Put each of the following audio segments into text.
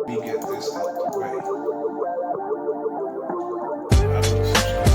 me get this out the way. I don't subscribe.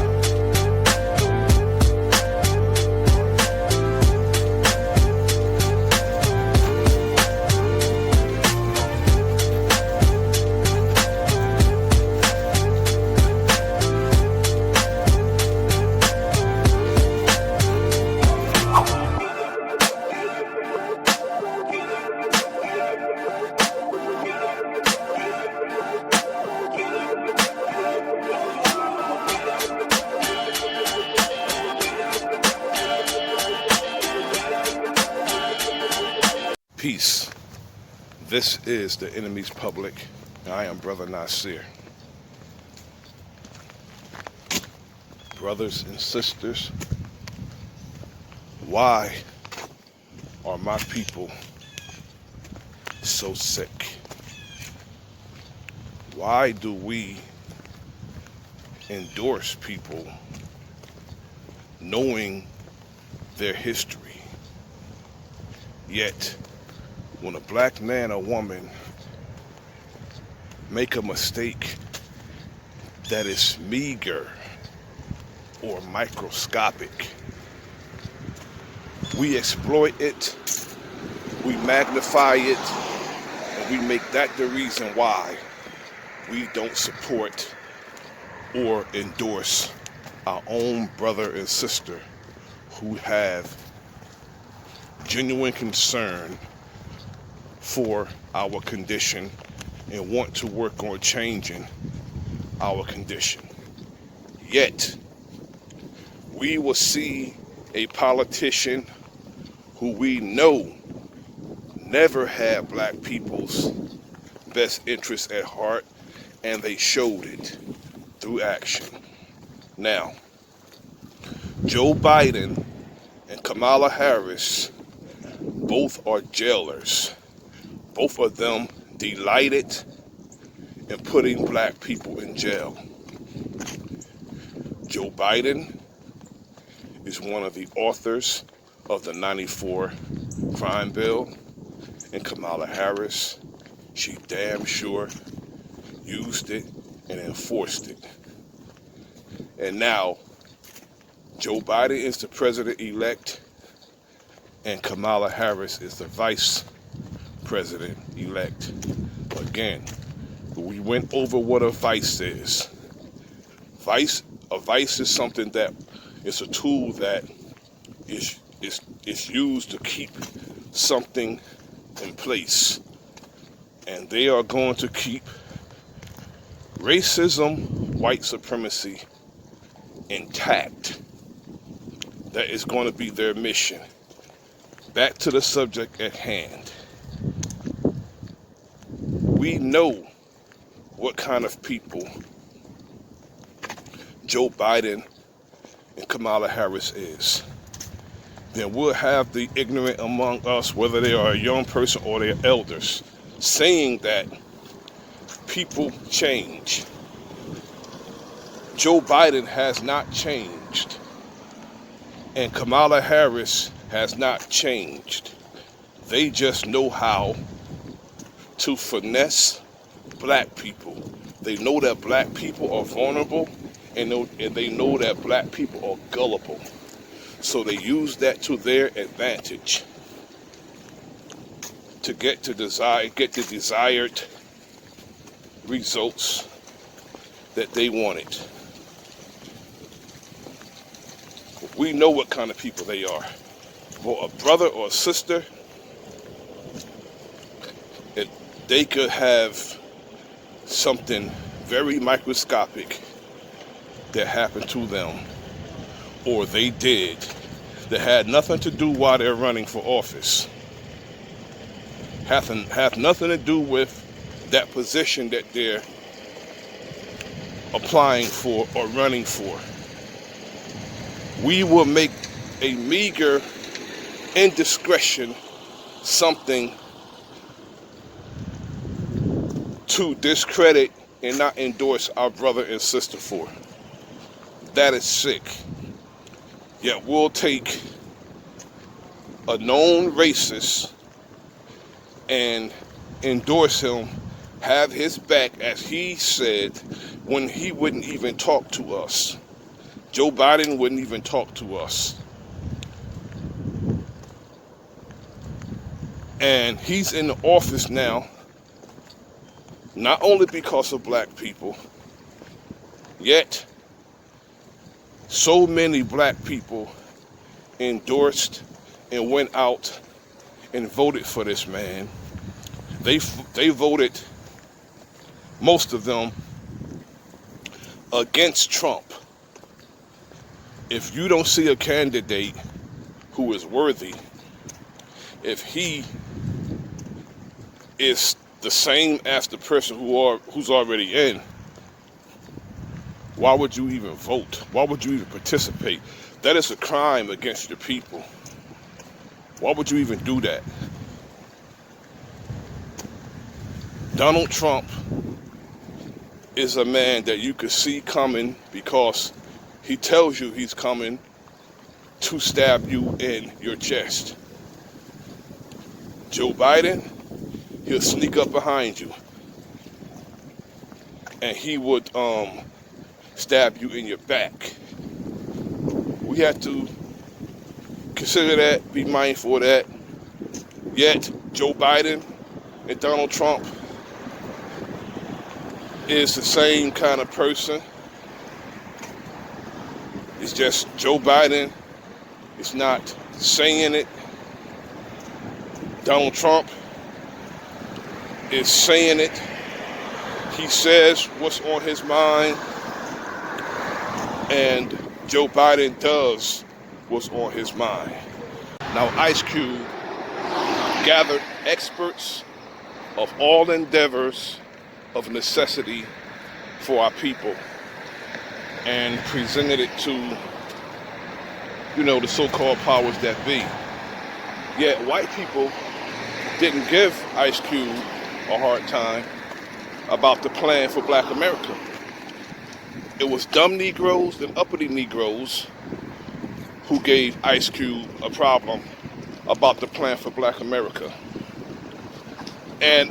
Peace. This is the enemy's public. I am Bro.Nasir. Brothers and sisters, why are my people so sick? Why do we endorse people knowing their history? Yet, when a black man or woman make a mistake that is meager or microscopic, we exploit it, we magnify it, and we make that the reason why we don't support or endorse our own brother and sister who have genuine concern for our condition and want to work on changing our condition. Yet, we will see a politician who we know never had black people's best interests at heart, and they showed it through action. Now, Joe Biden and Kamala Harris both are jailers. Both of them delighted in putting black people in jail. Joe Biden is one of the authors of the '94 crime bill, and Kamala Harris, she damn sure used it and enforced it. And now, Joe Biden is the president-elect, and Kamala Harris is the vice president-elect. Again, we went over what a vice is. A vice is something that is a tool that is used to keep something in place. And they are going to keep racism, white supremacy intact. That is going to be their mission. Back to the subject at hand. We know what kind of people Joe Biden and Kamala Harris is. Then we'll have the ignorant among us, whether they are a young person or they're elders, saying that people change. Joe Biden has not changed, and Kamala Harris has not changed. They just know how to finesse black people. They know that black people are vulnerable, and they know that black people are gullible. So they use that to their advantage to get the desired results that they wanted. We know what kind of people they are. For a brother or a sister, they could have something very microscopic that happened to them, or they did, that had nothing to do while they're running for office. Have nothing to do with that position that they're applying for or running for. We will make a meager indiscretion something to discredit and not endorse our brother and sister for. That is sick. Yet we'll take a known racist and endorse him have his back, as he said, when he wouldn't even talk to us. Joe Biden wouldn't even talk to us. And he's in the office now, not only because of black people, yet so many black people endorsed and went out and voted for this man. They voted, most of them, against Trump. If you don't see a candidate who is worthy, if he is the same as the person who's already in, why would you even vote? Why would you even participate? That is a crime against your people. Why would you even do that? Donald Trump is a man that you could see coming, because he tells you he's coming to stab you in your chest. Joe Biden, he'll sneak up behind you and he would stab you in your back. We have to consider that, be mindful of that. Yet Joe Biden and Donald Trump is the same kind of person. It's just Joe Biden is not saying it. Donald Trump is saying it. He says what's on his mind, and Joe Biden does what's on his mind. Now, Ice Cube gathered experts of all endeavors of necessity for our people and presented it to, the so-called powers that be. Yet white people didn't give Ice Cube a hard time about the plan for Black America. It was dumb Negroes and uppity Negroes who gave Ice Cube a problem about the plan for Black America. And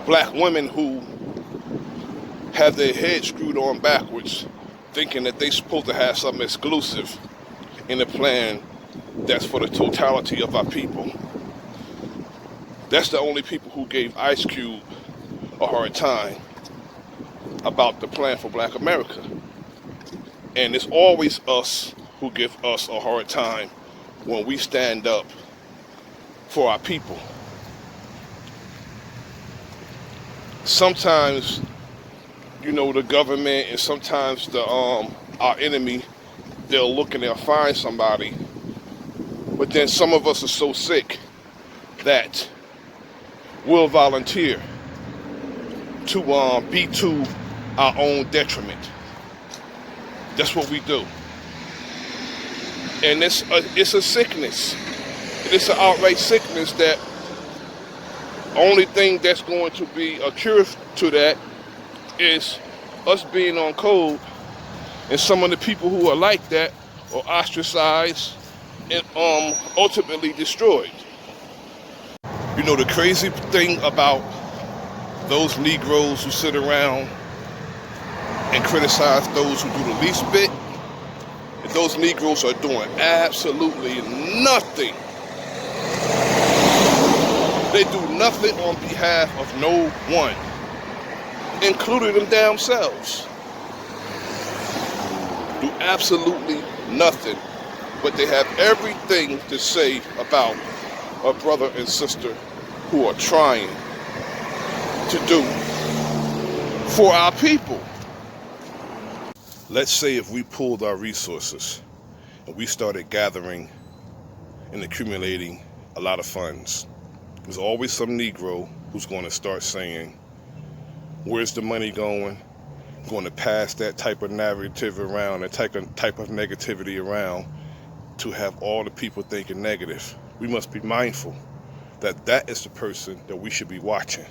black women who have their heads screwed on backwards, thinking that they're supposed to have something exclusive in a plan that's for the totality of our people. That's the only people who gave Ice Cube a hard time about the plan for Black America. And it's always us who give us a hard time when we stand up for our people. Sometimes, the government and sometimes our enemy, they'll look and they'll find somebody, but then some of us are so sick that we'll volunteer to be to our own detriment. That's what we do. And it's a sickness. It's an outright sickness that only thing that's going to be a cure to that is us being on code, and some of the people who are like that are ostracized and ultimately destroyed. The crazy thing about those Negroes who sit around and criticize those who do the least bit, is those Negroes are doing absolutely nothing. They do nothing on behalf of no one, including them damn selves. Do absolutely nothing, but they have everything to say about a brother and sister who are trying to do for our people. Let's say if we pooled our resources and we started gathering and accumulating a lot of funds, there's always some Negro who's going to start saying, where's the money going? Going to pass that type of narrative around, that type of negativity around, to have all the people thinking negative. We must be mindful that that is the person that we should be watching.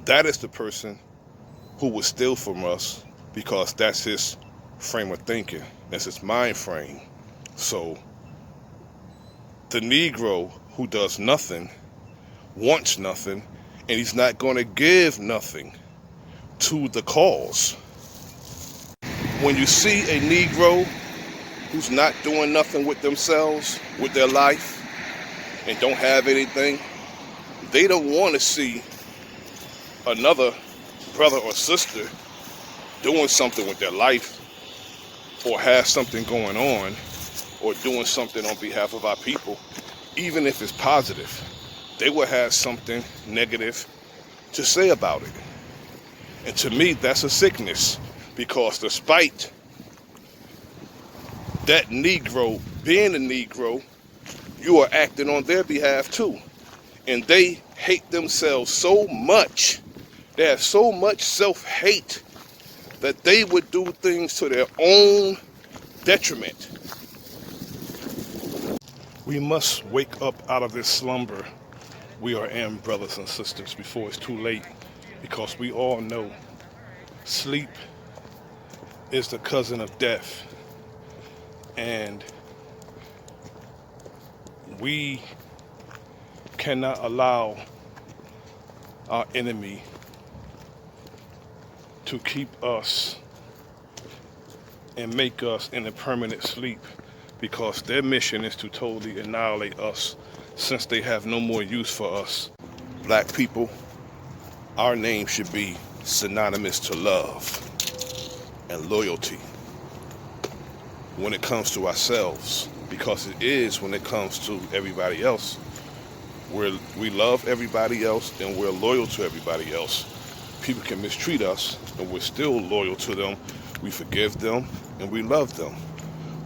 That is the person who will steal from us, because that's his frame of thinking. That's his mind frame. So the Negro who does nothing wants nothing, and he's not going to give nothing to the cause. When you see a Negro who's not doing nothing with themselves, with their life, and don't have anything, they don't want to see another brother or sister doing something with their life, or have something going on, or doing something on behalf of our people, even if it's positive. They will have something negative to say about it. And to me, that's a sickness, because despite that Negro being a Negro, you are acting on their behalf too. And they hate themselves so much, they have so much self-hate, that they would do things to their own detriment. We must wake up out of this slumber we are in, brothers and sisters, before it's too late, because we all know sleep is the cousin of death, and we cannot allow our enemy to keep us and make us in a permanent sleep, because their mission is to totally annihilate us, since they have no more use for us. Black people, our name should be synonymous to love and loyalty when it comes to ourselves, because it is when it comes to everybody else. We love everybody else and we're loyal to everybody else. People can mistreat us and we're still loyal to them. We forgive them and we love them.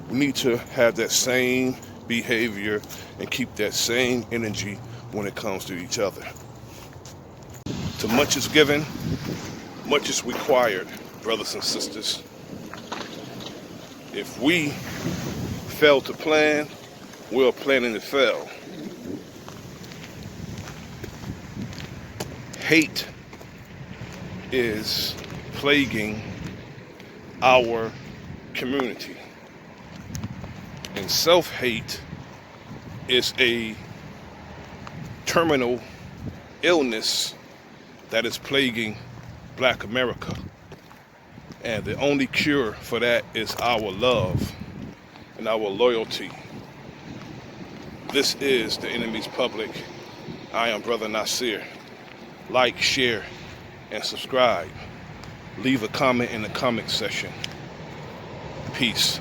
We need to have that same behavior and keep that same energy when it comes to each other. To much is given, much is required, brothers and sisters. If we fail to plan, we're planning to fail. Hate is plaguing our community, and self-hate is a terminal illness that is plaguing Black America, and the only cure for that is our love and our loyalty. This is the Enemy's Public. I am Bro.Nasir. Like, share, and subscribe. Leave a comment in the comment section. Peace.